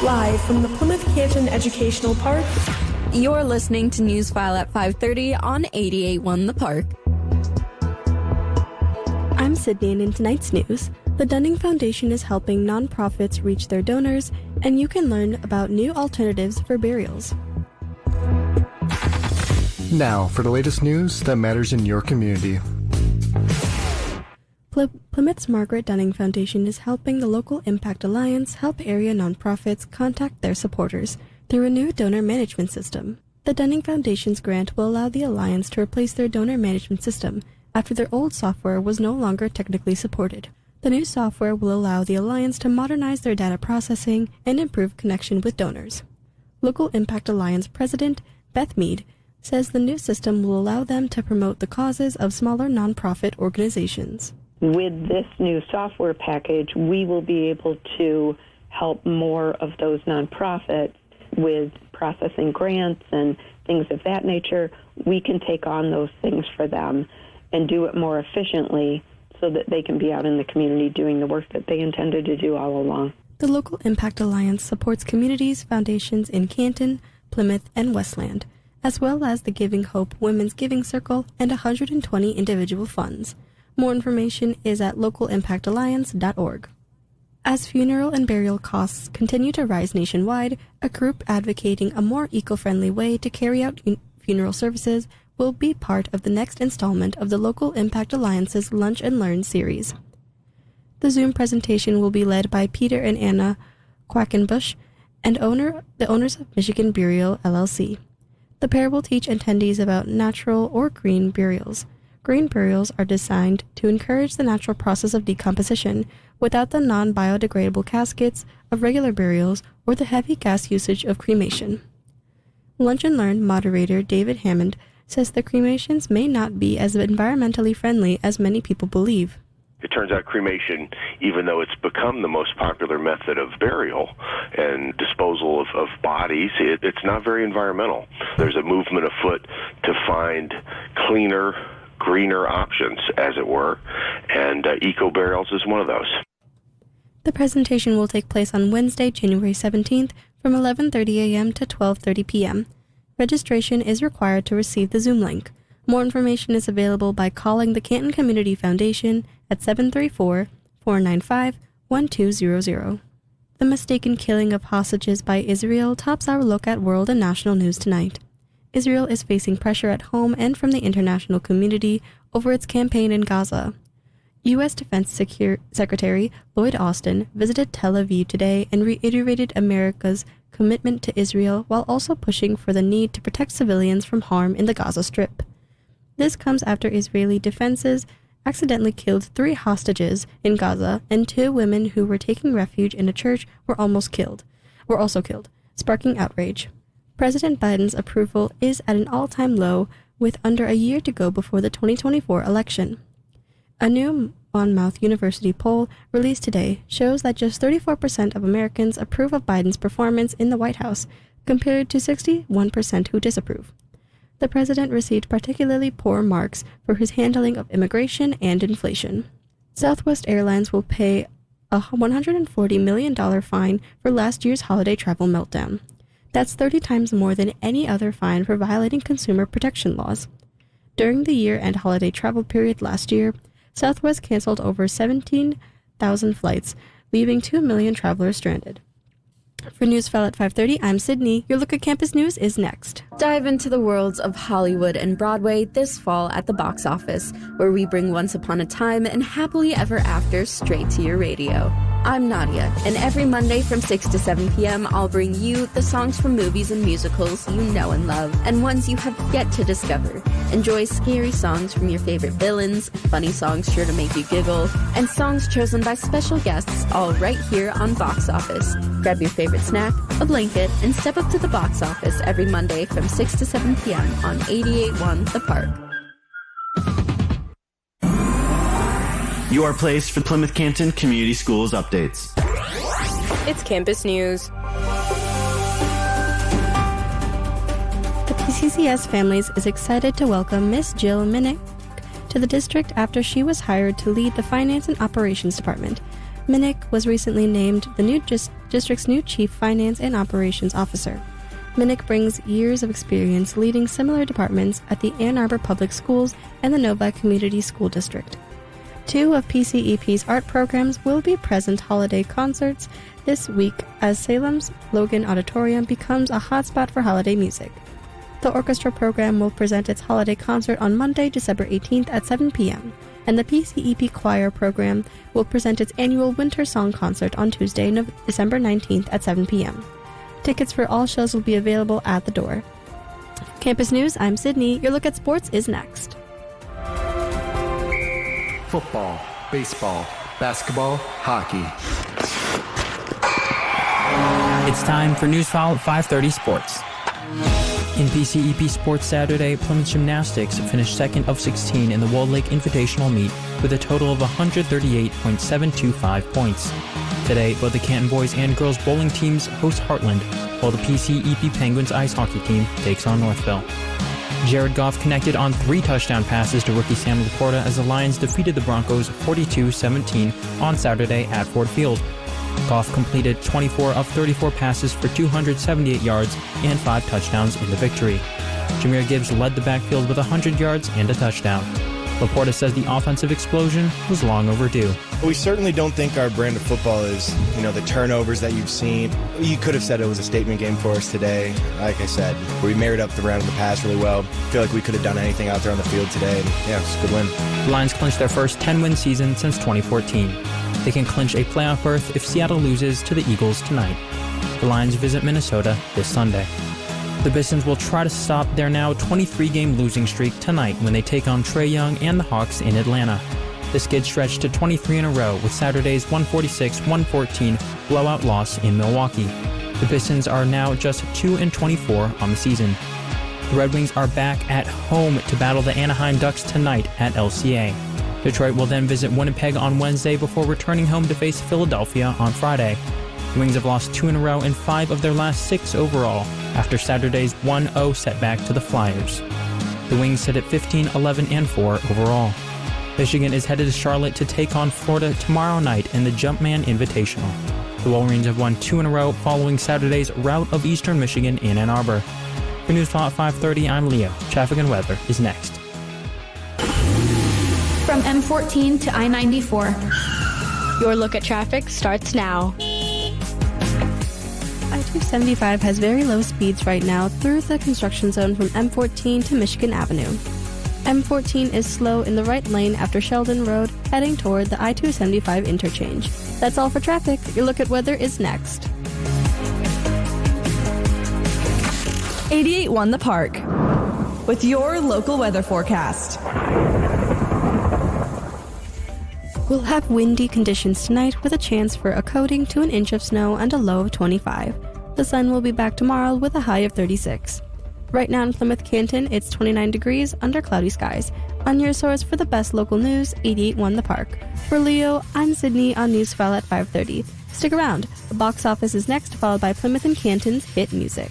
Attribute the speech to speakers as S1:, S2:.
S1: Live from the Plymouth Canton Educational Park.
S2: You're listening to Newsfile at 5:30 on 88.1 The Park.
S3: I'm Sydney, and in tonight's news, the Dunning Foundation is helping nonprofits reach their donors, and you can learn about new alternatives for burials.
S4: Now, for the latest news that matters in your community.
S3: Plymouth's Margaret Dunning Foundation is helping the Local Impact Alliance help area nonprofits contact their supporters through a new donor management system. The Dunning Foundation's grant will allow the Alliance to replace their donor management system after their old software was no longer technically supported. The new software will allow the Alliance to modernize their data processing and improve connection with donors. Local Impact Alliance President Beth Mead says the new system will allow them to promote the causes of smaller nonprofit organizations.
S5: With this new software package, we will be able to help more of those nonprofits with processing grants and things of that nature. We can take on those things for them and do it more efficiently so that they can be out in the community doing the work that they intended to do all along.
S3: The Local Impact Alliance supports communities, foundations in Canton, Plymouth, and Westland, as well as the Giving Hope Women's Giving Circle and 120 individual funds. More information is at localimpactalliance.org. As funeral and burial costs continue to rise nationwide, a group advocating a more eco-friendly way to carry out funeral services will be part of the next installment of the Local Impact Alliance's Lunch and Learn series. The Zoom presentation will be led by Peter and Anna Quackenbush, and the owners of Michigan Burial, LLC. The pair will teach attendees about natural or green burials. Green burials are designed to encourage the natural process of decomposition without the non-biodegradable caskets of regular burials or the heavy gas usage of cremation. Lunch and Learn moderator David Hammond says the cremations may not be as environmentally friendly as many people believe.
S6: It turns out cremation, even though it's become the most popular method of burial and disposal of bodies, it's not very environmental. There's a movement afoot to find cleaner, greener options, as it were, and eco-burials is one of those.
S3: The presentation will take place on Wednesday, January 17th from 11:30 a.m. to 12:30 p.m. Registration is required to receive the Zoom link. More information is available by calling the Canton Community Foundation at 734-495-1200. The mistaken killing of hostages by Israel tops our look at world and national news tonight. Israel is facing pressure at home and from the international community over its campaign in Gaza. U.S. Defense Secretary Lloyd Austin visited Tel Aviv today and reiterated America's commitment to Israel while also pushing for the need to protect civilians from harm in the Gaza Strip. This comes after Israeli defenses accidentally killed 3 hostages in Gaza, and 2 women who were taking refuge in a church were also killed, sparking outrage. President Biden's approval is at an all-time low, with under a year to go before the 2024 election. A new Monmouth University poll released today shows that just 34% of Americans approve of Biden's performance in the White House, compared to 61% who disapprove. The president received particularly poor marks for his handling of immigration and inflation. Southwest Airlines will pay a $140 million fine for last year's holiday travel meltdown. That's 30 times more than any other fine for violating consumer protection laws. During the year-end holiday travel period last year, Southwest canceled over 17,000 flights, leaving 2 million travelers stranded. For Newsfile at 5:30, I'm Sydney. Your look at campus news is next.
S2: Dive into the worlds of Hollywood and Broadway this fall at the box office, where we bring Once Upon a Time and Happily Ever After straight to your radio. I'm Nadia, and every Monday from 6 to 7 p.m. I'll bring you the songs from movies and musicals you know and love, and ones you have yet to discover. Enjoy scary songs from your favorite villains, funny songs sure to make you giggle, and songs chosen by special guests, all right here on Box Office. Grab your favorite snack, a blanket, and step up to the box office every Monday from 6 to 7 p.m. on 88.1 The Park.
S7: Your place for Plymouth Canton Community Schools updates.
S8: It's campus news.
S3: The P-CCS Families is excited to welcome Miss Jill Minnick to the district after she was hired to lead the Finance and Operations Department. Minnick was recently named the new district's new Chief Finance and Operations Officer. Minnick brings years of experience leading similar departments at the Ann Arbor Public Schools and the Novi Community School District. 2 of PCEP's art programs will be present holiday concerts this week as Salem's Logan Auditorium becomes a hotspot for holiday music. The orchestra program will present its holiday concert on Monday, December 18th at 7 p.m., and the PCEP Choir program will present its annual Winter Song Concert on Tuesday, December 19th at 7 p.m. Tickets for all shows will be available at the door. Campus News, I'm Sydney. Your look at sports is next.
S4: Football, baseball, basketball, hockey.
S9: It's time for Newsfile at 5:30 Sports. In PCEP Sports Saturday, Plymouth Gymnastics finished second of 16 in the Walled Lake Invitational meet with a total of 138.725 points. Today, both the Canton boys and girls bowling teams host Heartland, while the PCEP Penguins ice hockey team takes on Northville. Jared Goff connected on 3 touchdown passes to rookie Sam Laporta as the Lions defeated the Broncos 42-17 on Saturday at Ford Field. Goff completed 24 of 34 passes for 278 yards and 5 touchdowns in the victory. Jameer Gibbs led the backfield with 100 yards and a touchdown. Laporta says the offensive explosion was long overdue.
S10: We certainly don't think our brand of football is, the turnovers that you've seen. You could have said it was a statement game for us today. Like I said, we married up the round of the pass really well. I feel like we could have done anything out there on the field today, and it's a good win.
S9: The Lions clinched their first 10-win season since 2014. They can clinch a playoff berth if Seattle loses to the Eagles tonight. The Lions visit Minnesota this Sunday. The Pistons will try to stop their now 23-game losing streak tonight when they take on Trae Young and the Hawks in Atlanta. The skid stretched to 23 in a row with Saturday's 146-114 blowout loss in Milwaukee. The Pistons are now just 2-24 on the season. The Red Wings are back at home to battle the Anaheim Ducks tonight at LCA. Detroit will then visit Winnipeg on Wednesday before returning home to face Philadelphia on Friday. The Wings have lost 2 in a row and 5 of their last 6 overall after Saturday's 1-0 setback to the Flyers. The Wings sit at 15-11-4 overall. Michigan is headed to Charlotte to take on Florida tomorrow night in the Jumpman Invitational. The Wolverines have won 2 in a row following Saturday's rout of Eastern Michigan in Ann Arbor. For Newsfile at 5:30, I'm Leo. Traffic and weather is next.
S11: From M14 to I-94. Your look at traffic starts now.
S3: I-275 has very low speeds right now through the construction zone from M14 to Michigan Avenue. M14 is slow in the right lane after Sheldon Road, heading toward the I-275 interchange. That's all for traffic. Your look at weather is next.
S12: 88.1 The Park with your local weather forecast.
S3: We'll have windy conditions tonight with a chance for a coating to an inch of snow and a low of 25. The sun will be back tomorrow with a high of 36. Right now in Plymouth Canton, it's 29 degrees under cloudy skies. On your source for the best local news, 88.1 The Park. For Leo, I'm Sydney on Newsfile at 5:30. Stick around. The box office is next, followed by Plymouth and Canton's hit music.